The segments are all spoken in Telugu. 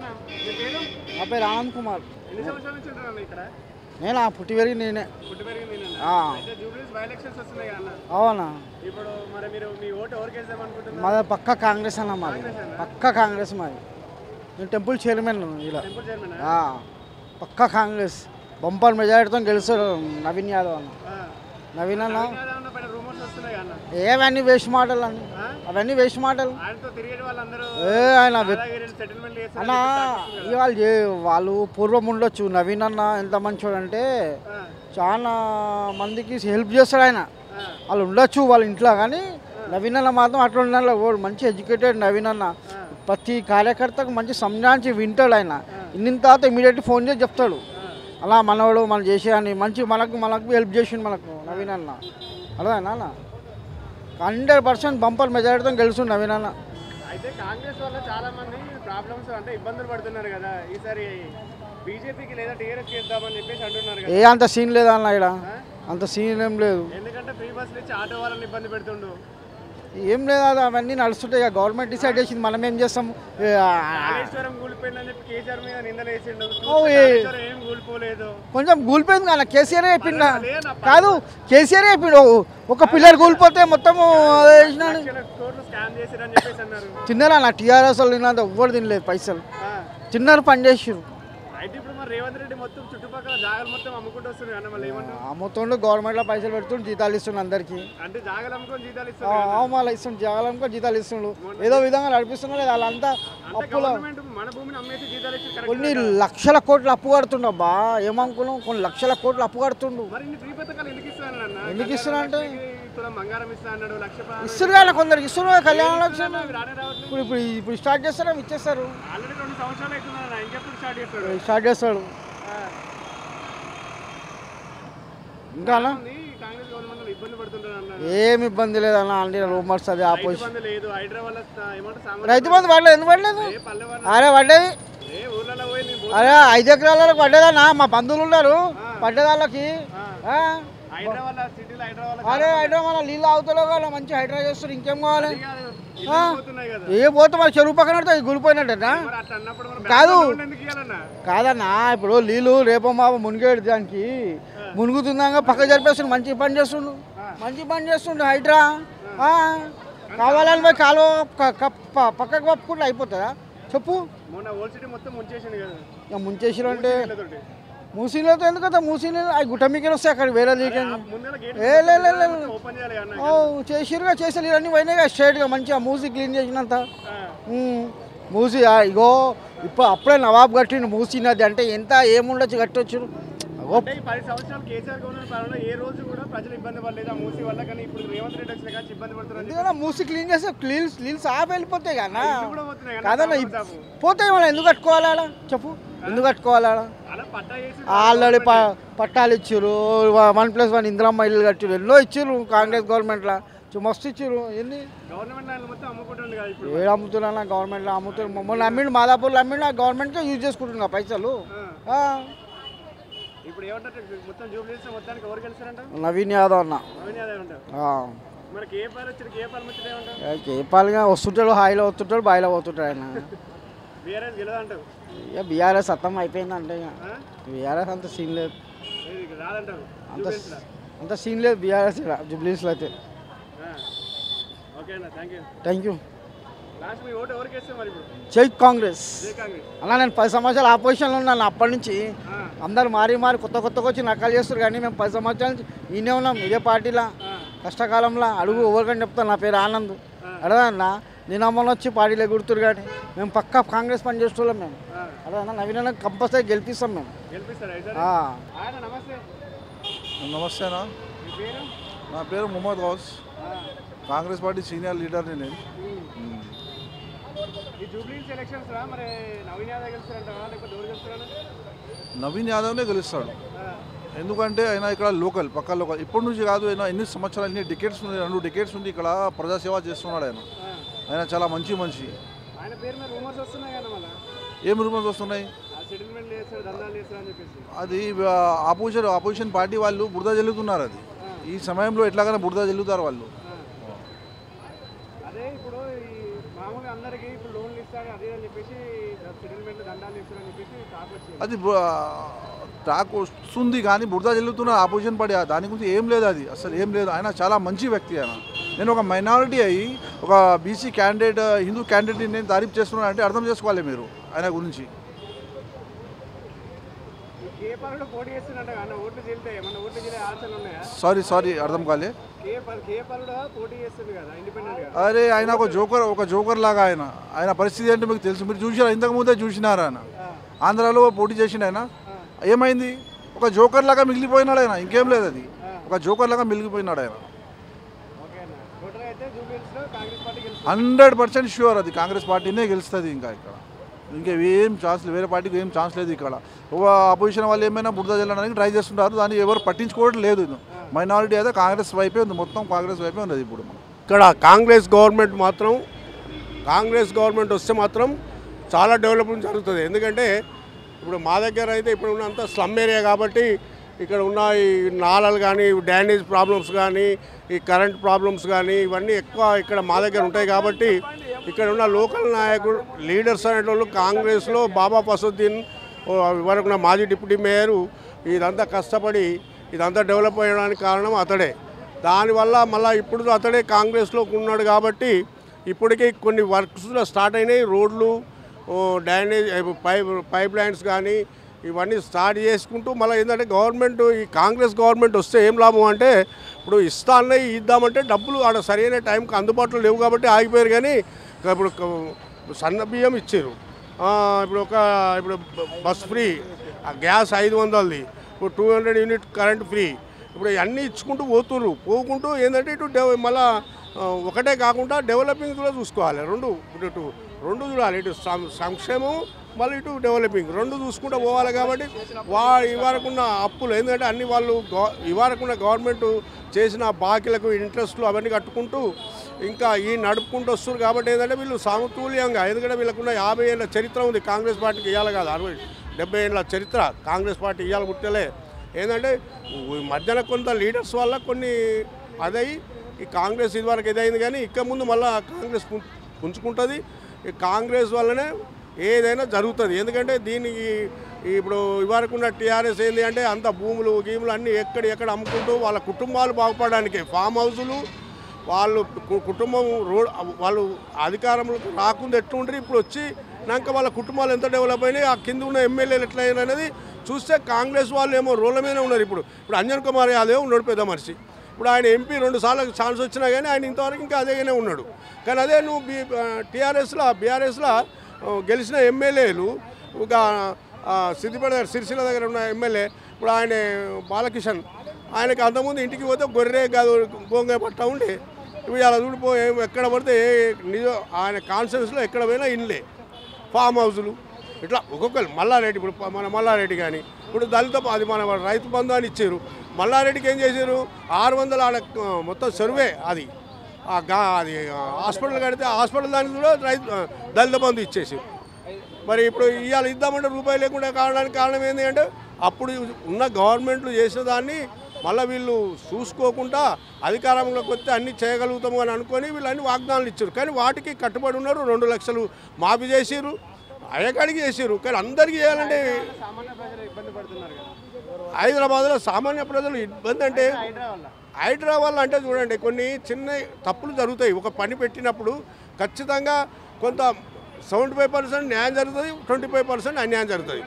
నా పేరు ఆనంద్ కుమార్. నేను పుట్టి పెరిగి నేనే. అవునా? మాది పక్క కాంగ్రెస్ అన్న. మాది పక్క కాంగ్రెస్. మాది నేను టెంపుల్ చైర్మన్ ఇలా. పక్క కాంగ్రెస్ బంపర్ మెజారిటీతో గెలుస్తాడు నవీన్ యాదవ్ అన్న. నవీన్ అన్న ఏవన్నీ వేస్ట్ మాటలు అన్ని, అవన్నీ వేస్ట్ మాటలు. ఆయన అన్న వాళ్ళు పూర్వం ఉండొచ్చు. నవీన్ అన్న ఎంత మంచోడు అంటే చాలా మందికి హెల్ప్ చేస్తాడు ఆయన. వాళ్ళు ఉండొచ్చు వాళ్ళ ఇంట్లో, కానీ నవీన్ అన్న మాత్రం అట్లా ఉండాలి. మంచి ఎడ్యుకేటెడ్ నవీన్ అన్న. ప్రతి కార్యకర్తకు మంచి సంజాంచి వింటాడు ఆయన. ఇన్నిన తర్వాత ఇమీడియట్గా ఫోన్ చేసి చెప్తాడు, అలా మనవాడు మనం చేసేయని మంచి మనకు హెల్ప్ చేసిండు మనకు నవీన్ అన్న. అర్థమైనా అన్న? 100% బంపర్ మెజారిటీతో గెలుస్తుంది నవీన్ అన్న. అయితే కాంగ్రెస్ వల్ల చాలా మంది ప్రాబ్లమ్స్ అంటే ఇబ్బందులు పడుతున్నారు కదా. ఈసారి బీజేపీకి లేదా టీఆర్ఎస్ చేద్దామని చెప్పేసి అంటున్నారు. అంత సీన్ లేదా అన్న? ఇక్కడ అంత సీన్ ఏం లేదు. ఎందుకంటే ఫ్రీ బస్సులు ఇచ్చి ఆటో వాళ్ళని ఇబ్బంది పెడుతుండు. ఏం లేదు, అది అవన్నీ నడుస్తుంటాయి. గవర్నమెంట్ డిసైడ్ చేసింది, మనం ఏం చేస్తాం? కొంచెం కూలిపోయింది కానీ కేసీఆర్ చెప్పిండు కాదు. కేసీఆర్ చెప్పిండు ఒక పిల్లర్ కూలిపోతే మొత్తం తిన్నారా? నా టీఆర్ఎస్ వాళ్ళు తిన్నా ఎవ్వరు తినలేదు పైసలు. తిన్నారు, పని చేసిరు. రేవంత్ రెడ్డి మొత్తం చుట్టుపక్కల జాగాలు మొత్తం అమ్ముకుంటూ వస్తున్నారు. అమ్ముతుండు, గవర్నమెంట్లో పైసలు పెడుతుండు, జీతాలు ఇస్తుండు అందరికి. అంటే జాగాలు అమ్ముకొని జీతాలు మళ్ళీ ఇస్తుండు, జాగాలు అమ్ముకొని జీతాలు ఇస్తుండు. ఏదో విధంగా నడిపిస్తున్నారు. వాళ్ళంతా అప్పులో మన భూమిని అమ్మేసి జీతాలు ఇచ్చి కొన్ని లక్షల కోట్లు అప్పు కడుతుండబ్బా. ఏమనుకున్నాం? కొన్ని లక్షల కోట్లు అప్పు కడుతుండు. ఎందుకు ఇస్తున్నా అంటే ఇస్తున్నారు కదా, కొందరికి ఇస్తున్నారు. కళ్యాణ లక్ష్యం ఇప్పుడు స్టార్ట్ చేస్తారా? ఇచ్చేస్తారు, స్టార్ట్ చేస్తాడు. ఇంకా ఏమి ఇబ్బంది లేదన్న. అన్ని రూమర్స్, అది ఆపోజిషన్. రైతు బంధు పడలేదు. ఎందుకు పడలేదు? అరే పడ్డది. అరే 5 ఎకరాలకు పడ్డదన్నా. మా బంధువులు ఉన్నారు పడ్డదాళ్ళకి. అరే హైదరాబాద్ నీళ్ళు అవుతలో కదా, మంచి హైదరాబాద్ చేస్తారు. ఇంకేం కావాలి? ఏ పోతే మరి చెరువు పక్కన గురిపోయినట్టేనా? కాదన్నా, ఇప్పుడు నీళ్ళు రేపో మాపో మునిగేడు, దానికి మునుగుతుందాక పక్క జరిపేస్తుండు. మంచి పని చేస్తుండు హైడ్రా. కావాలని పోయి కాలువ పక్కకు పప్పుకుంటే అయిపోతుందా చెప్పు? ముంచేసిరు అంటే మూసీలతో ఎందుకంటే మూసీలు అవి గుట్ట మీకే వస్తాయి. అక్కడ వేరే చేసిరుగా, చేసేది అన్నీ పోయినాయిగా స్ట్రైట్గా. మంచిగా మూసీ క్లీన్ చేసినంత. మూసీ ఇగో ఇప్పుడు అప్పుడే నవాబు కట్టిండు మూసీ నది. అంటే ఎంత ఏముండొచ్చు కట్టొచ్చు. మూసీ క్లీన్ చేస్తే నీళ్ళు సాఫ్ వెళ్ళిపోతాయి కదా. కాదన్నా పోతాయి. మనం ఎందుకు కట్టుకోవాలా చెప్పు? ఎందుకు కట్టుకోవాలా? ఆల్రెడీ పట్టాలు ఇచ్చారు, 1+1 ఇందిరమ్మ ఇల్లు కట్టారు, ఎన్నో ఇచ్చారు కాంగ్రెస్ గవర్నమెంట్లో. మస్తు ఇచ్చారు. ఏంది ఏడు అమ్ముతున్నా? గవర్నమెంట్లో అమ్ముతున్నారు. మమ్మల్ని అమ్మిండు, మాదాపూర్లో అమ్మిండు. ఆ గవర్నమెంట్కే యూజ్ చేసుకుంటున్నా పైసలు. నవీన్ యాదవ్ అన్న. కేపాలుగా వస్తుంటాడు, హాయిలో వస్తుంటాడు, బాయిలో పోతుంటాడు ఆయన. ఇక బీఆర్ఎస్ అర్థం అయిపోయిందంటే ఇక బీఆర్ఎస్ అంత సీన్ లేదు. అంత సీన్ లేదు బీఆర్ఎస్ ఇక్కడ జూబ్లీస్లో అయితే. Thank you. జై కాంగ్రెస్ అలా. నేను 10 సంవత్సరాలు ఆపోజిషన్లో ఉన్నాను. అప్పటి నుంచి అందరు మారి కొత్తగా వచ్చి నకలు చేస్తారు, కానీ మేము 10 సంవత్సరాల నుంచి ఈయనే ఉన్నాం ఇదే పార్టీలో. కష్టకాలంలో అడుగు ఎవరికని చెప్తాను. నా పేరు ఆనంద్. అడగన్నా నేను అమ్మని వచ్చి పార్టీలో ఎగురుతురు, కానీ మేము పక్కా కాంగ్రెస్ పని చేస్తున్నాం. మేము అడగన్నా నవీన కంపల్సరీ గెలిపిస్తాం మేము. నమస్తేనా, నా పేరు మొహమ్మద్ గౌస్. కాంగ్రెస్ పార్టీ సీనియర్ లీడర్ని నేను. నవీన్ యాదవ్నే గెలుస్తాడు. ఎందుకంటే ఆయన ఇక్కడ పక్క లోకల్. ఇప్పటి నుంచి కాదు, ఆయన ఎన్ని సంవత్సరాలు, ఎన్ని డికేట్స్ ఉంది, 2 డికేట్స్ ఉంది ఇక్కడ ప్రజాసేవ చేస్తున్నాడు ఆయన చాలా మంచి మనిషి. ఏం రూమర్స్ వస్తున్నాయి? అది ఆపోజిషన్ పార్టీ వాళ్ళు బురద జల్లుతున్నారు. అది ఈ సమయంలో ఎట్లాగైనా బురద జల్లుతారు వాళ్ళు. దండాలు ఇస్తారని చెప్పేసి టాక్ వచ్చింది. అది టాక్ వస్తుంది కానీ బురద జల్లుతున్న ఆపోజిషన్ పడి దాని గురించి ఏం లేదు, అది అసలు ఏం లేదు. ఆయన చాలా మంచి వ్యక్తి. ఆయన నేను ఒక మైనారిటీ అయ్యి ఒక బీసీ క్యాండిడేట్ హిందూ క్యాండిడేట్ని నేను తారీఫ్ చేస్తున్నాను అంటే అర్థం చేసుకోవాలి మీరు ఆయన గురించి. కేపాలలో పోటీ చేస్తున్నట్టు అన్న ఓట్లు చెల్లితే ఏమన్నా ఓట్లు చెల్లే ఆలోచనలు ఉన్నాయా? సారీ అర్థం కాలే. కేపాలలో పోటీ చేస్తుంది కదా ఇండిపెండెంట్గా. అరే ఆయన ఒక జోకర్ లాగా ఆయన పరిస్థితి ఏంటో మీకు తెలుసు, మీరు చూసారా, ఇంతకుముందే చూసినారా? ఆయన ఆంధ్రాలో పోటీ చేసిండు. ఆయన ఏమైంది? ఒక జోకర్ లాగా మిగిలిపోయినాడు ఆయన, ఇంకేం లేదు. అది ఒక జోకర్ లాగా మిగిలిపోయినాడు ఆయన. 100% ష్యూర్ అది కాంగ్రెస్ పార్టీనే గెలుస్తుంది. ఇంకా ఏం ఛాన్స్ లేదు, వేరే పార్టీకి ఏం ఛాన్స్ లేదు. ఇక్కడ అపోజిషన్ వాళ్ళు ఏమైనా బురద జల్లడానికి ట్రై చేస్తుంటారు, దాన్ని ఎవరు పట్టించుకోవడం లేదు. మైనారిటీ అయితే కాంగ్రెస్ వైపే ఉంది, మొత్తం కాంగ్రెస్ వైపే ఉంది. ఇప్పుడు ఇక్కడ కాంగ్రెస్ గవర్నమెంట్ వస్తే మాత్రం చాలా డెవలప్మెంట్ జరుగుతుంది. ఎందుకంటే ఇప్పుడు మా దగ్గర అయితే ఇప్పుడు ఉన్నంత స్లమ్ ఏరియా కాబట్టి ఇక్కడ ఉన్న ఈ నాళాలు కానీ, డ్యానేజ్ ప్రాబ్లమ్స్ కానీ, ఈ కరెంట్ ప్రాబ్లమ్స్ కానీ ఇవన్నీ ఎక్కువ ఇక్కడ మా దగ్గర ఉంటాయి. కాబట్టి ఇక్కడ ఉన్న లోకల్ నాయకుడు లీడర్స్ అనేటోళ్ళు కాంగ్రెస్లో బాబా ఫసదుద్దీన్ వరకు మాజీ డిప్యూటీ మేయరు ఇదంతా కష్టపడి ఇదంతా డెవలప్ అయ్యడానికి కారణం అతడే. దానివల్ల మళ్ళీ ఇప్పుడు అతడే కాంగ్రెస్లో ఉన్నాడు కాబట్టి ఇప్పటికీ కొన్ని వర్క్స్లో స్టార్ట్ అయినాయి. రోడ్లు, డ్యానేజ్ పైప్ లైన్స్ కానీ ఇవన్నీ స్టార్ట్ చేసుకుంటూ మళ్ళీ ఏంటంటే ఈ కాంగ్రెస్ గవర్నమెంట్ వస్తే ఏం లాభం అంటే ఇప్పుడు ఇద్దామంటే డబ్బులు ఆడ సరైన టైంకి అందుబాటులో లేవు కాబట్టి ఆగిపోయారు. కానీ ఇప్పుడు సన్న బియ్యం ఇచ్చారు, ఇప్పుడు బస్ ఫ్రీ, గ్యాస్ 500ది, ఇప్పుడు 200 యూనిట్ కరెంట్ ఫ్రీ, ఇప్పుడు అన్నీ ఇచ్చుకుంటూ పోకుంటూ ఏంటంటే ఇటు మళ్ళీ ఒకటే కాకుండా డెవలపింగ్ కూడా చూసుకోవాలి. రెండు చూడాలి, ఇటు సంక్షేమం మళ్ళీ ఇటు డెవలపింగ్ రెండు చూసుకుంటూ పోవాలి. కాబట్టి ఇవరకున్న అప్పులు ఎందుకంటే అన్ని వాళ్ళు ఇవరకున్న గవర్నమెంట్ చేసిన బాకీలకు ఇంట్రెస్ట్లు అవన్నీ కట్టుకుంటూ ఇంకా నడుపుకుంటూ వస్తారు. కాబట్టి ఏంటంటే వీళ్ళు సమతుల్యంగా, ఎందుకంటే వీళ్ళకున్న 50 ఏళ్ళ చరిత్ర ఉంది కాంగ్రెస్ పార్టీకి. ఇవ్వాలి కాదు 60-70 ఏళ్ళ చరిత్ర కాంగ్రెస్ పార్టీ ఇవ్వాలి గుర్తలే. ఏంటంటే మధ్యన కొంత లీడర్స్ వల్ల కొన్ని అదయి ఈ కాంగ్రెస్ ఇదివరకు ఇదైంది. కానీ ఇక ముందు మళ్ళీ కాంగ్రెస్ పుంజుకుంటుంది. ఈ కాంగ్రెస్ వల్లనే ఏదైనా జరుగుతుంది. ఎందుకంటే దీనికి ఇప్పుడు ఇవరకున్న టీఆర్ఎస్ ఏంటి అంటే అంత భూములు అన్నీ ఎక్కడ అమ్ముకుంటూ వాళ్ళ కుటుంబాలు బాగుపడడానికి ఫామ్ హౌసులు, వాళ్ళు కుటుంబం వాళ్ళు అధికారంలోకి రాకుండా ఎట్లుంటారు, ఇప్పుడు వచ్చినాక వాళ్ళ కుటుంబాలు ఎంత డెవలప్ అయినాయి, ఆ కింద ఉన్న ఎమ్మెల్యేలు ఎట్లా అయినా అనేది చూస్తే కాంగ్రెస్ వాళ్ళు ఏమో రోడ్ల మీద ఉన్నారు. ఇప్పుడు అంజన్ కుమార్ యాదవ్ ఉన్నాడు పెద్ద మనిషి, ఇప్పుడు ఆయన ఎంపీ 2 సార్లు ఛాన్స్ వచ్చినా కానీ ఆయన ఇంతవరకు ఇంకా అదేగానే ఉన్నాడు. కానీ అదే నువ్వు బీఆర్ఎస్లో గెలిచిన ఎమ్మెల్యేలు ఒక సిద్దిపేట సిరిసిల్ల దగ్గర ఉన్న ఎమ్మెల్యే ఇప్పుడు ఆయన బాలకిషన్, ఆయనకి అంతకుముందు ఇంటికి పోతే గొర్రె కాదు గోంగ పట్ట ఉండే, ఇప్పుడు అలా చూడిపోయి ఎక్కడ పడితే ఆయన కాన్స్టిట్యూన్సీలో ఎక్కడ పోయినా ఇన్లే ఫామ్ హౌజులు ఇట్లా ఒక్కొక్కరు. మల్లారెడ్డి ఇప్పుడు మన మల్లారెడ్డి కానీ ఇప్పుడు దళిత అది మన రైతు బంధు అని ఇచ్చారు. మల్లారెడ్డికి ఏం చేశారు, 600 ఆడ మొత్తం సర్వే అది హాస్పిటల్ కడితే హాస్పిటల్ దానికి కూడా దళిత బంధు ఇచ్చేసి మరి ఇప్పుడు ఇవాళ ఇద్దామంటే రూపాయి లేకుండా కావడానికి కారణం ఏంటి అంటే అప్పుడు ఉన్న గవర్నమెంట్లు చేసిన దాన్ని మళ్ళీ వీళ్ళు చూసుకోకుండా అధికారంలోకి వస్తే అన్నీ చేయగలుగుతాము అని అనుకొని వీళ్ళు అన్ని వాగ్దానాలు ఇచ్చారు. కానీ వాటికి కట్టుబడి ఉన్నారు. 2 లక్షలు మాఫీ చేసారు, అయ్యకాడికి చేసారు. కానీ అందరికీ చేయాలంటే హైదరాబాద్లో సామాన్య ప్రజలు ఇబ్బంది అంటే హైదరాబాద్ అంటే చూడండి కొన్ని చిన్న తప్పులు జరుగుతాయి. ఒక పని పెట్టినప్పుడు ఖచ్చితంగా కొంత 75% న్యాయం జరుగుతుంది, 25% అన్యాయం జరుగుతుంది.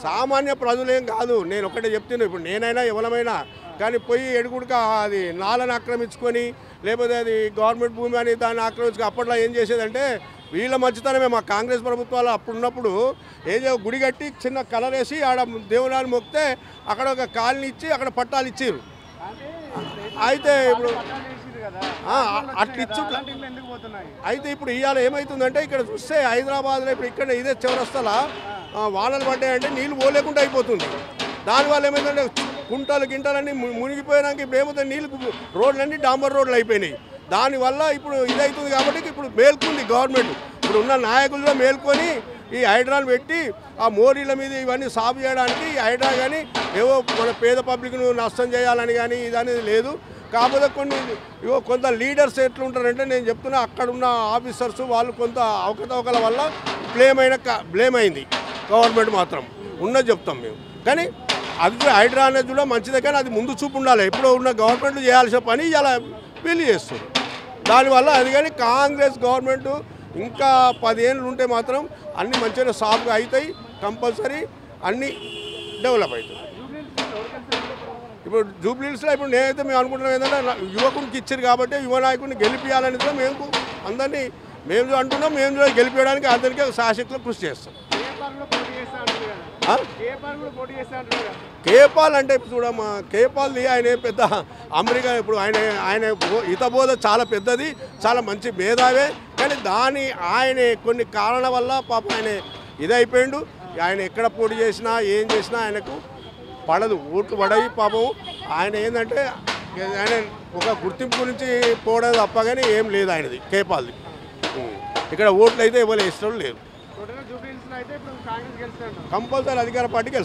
సామాన్య ప్రజలేం కాదు, నేను ఒకటే చెప్తున్నాను. ఇప్పుడు నేనైనా ఎవరమైనా కానీ పోయి ఎడుగుడుక అది నాలను ఆక్రమించుకొని లేకపోతే అది గవర్నమెంట్ భూమి అని దాన్ని ఆక్రమించుకొని అప్పట్లో ఏం చేసేదంటే వీళ్ళ మంచితనమే. మా కాంగ్రెస్ ప్రభుత్వాలు అప్పుడు ఉన్నప్పుడు ఏదో గుడి కట్టి చిన్న కలర్ వేసి ఆడ దేవునాన్ని మొక్కితే అక్కడ ఒక కాలనీ ఇచ్చి అక్కడ పట్టాలు ఇచ్చారు. అయితే ఇప్పుడు అట్లా ఇచ్చు అయితే ఇప్పుడు ఇవాళ ఏమవుతుందంటే ఇక్కడ చూస్తే హైదరాబాద్లో ఇప్పుడు ఇక్కడ ఇదే చివరస్తలా వానలు పడ్డాయంటే నీళ్ళు పోలేకుండా అయిపోతుంది. దానివల్ల ఏమైందంటే గింటలన్నీ మునిగిపోయినాక ఇప్పుడు ఏమవుతుంది, నీళ్ళు రోడ్లన్నీ డాంబర్ రోడ్లు అయిపోయినాయి. దానివల్ల ఇప్పుడు ఇదవుతుంది. కాబట్టి ఇప్పుడు మేల్కొంది గవర్నమెంట్, ఇప్పుడు ఉన్న నాయకులుగా మేల్కొని ఈ హైడ్రాలు పెట్టి ఆ మోరీల మీద ఇవన్నీ సాగు చేయడానికి ఈ హైడ్రా కానీ ఏవో మన పేద పబ్లిక్ను నష్టం చేయాలని కానీ ఇదనేది లేదు. కాకపోతే కొన్ని కొంత లీడర్స్ ఎట్లుంటారంటే నేను చెప్తున్నా అక్కడ ఉన్న ఆఫీసర్స్ వాళ్ళు కొంత అవకతవకల వల్ల బ్లేమ్ అయింది గవర్నమెంట్ మాత్రం ఉన్నది చెప్తాం మేము. కానీ అది హైడ్రా అనేది కూడా మంచిదే, కానీ అది ముందు చూపు ఉండాలి. ఇప్పుడు ఉన్న గవర్నమెంట్ చేయాల్సిన పని ఇలా వీళ్ళు చేస్తారు. దానివల్ల అది కానీ కాంగ్రెస్ గవర్నమెంట్ ఇంకా 10 ఏళ్ళు ఉంటే మాత్రం అన్నీ మంచిగా సాఫ్గా అవుతాయి, కంపల్సరీ అన్నీ డెవలప్ అవుతాయి. ఇప్పుడు జూబ్లీహిల్స్లో ఇప్పుడు నేనైతే మేము అనుకుంటున్నాం ఏంటంటే యువకునికి ఇచ్చారు కాబట్టి యువ నాయకుడిని గెలిపించాలని కూడా మేము అందరినీ మేము అంటున్నాం. మేము గెలిపించడానికి అందరికీ శాశక్తిలో కృషి చేస్తాం. కేపాల్ అంటే ఇప్పుడు చూడమ్మా, కేపాల్ది ఆయన పెద్ద అమెరికా, ఇప్పుడు ఆయన హితబోధ చాలా పెద్దది, చాలా మంచి మేధావే. కానీ ఆయన కొన్ని కారణాల వల్ల పాపం ఆయన ఇదైపోయిండు. ఆయన ఎక్కడ పోటీ చేసినా ఏం చేసినా ఆయనకు పడదు, ఓట్లు పడవి. పాపం ఆయన ఏంటంటే ఆయన ఒక గుర్తింపు గురించి పోవడం తప్ప కానీ ఏం లేదు ఆయనది కేపాల్ది. ఇక్కడ ఓట్లు అయితే ఎవరు ఇష్టం లేదు. జూబ్లీహిల్స్లో అయితే ఇప్పుడు కాంగ్రెస్ గెలుస్తారు, కంపల్సరీ అధికార పార్టీ గెలుస్తారు.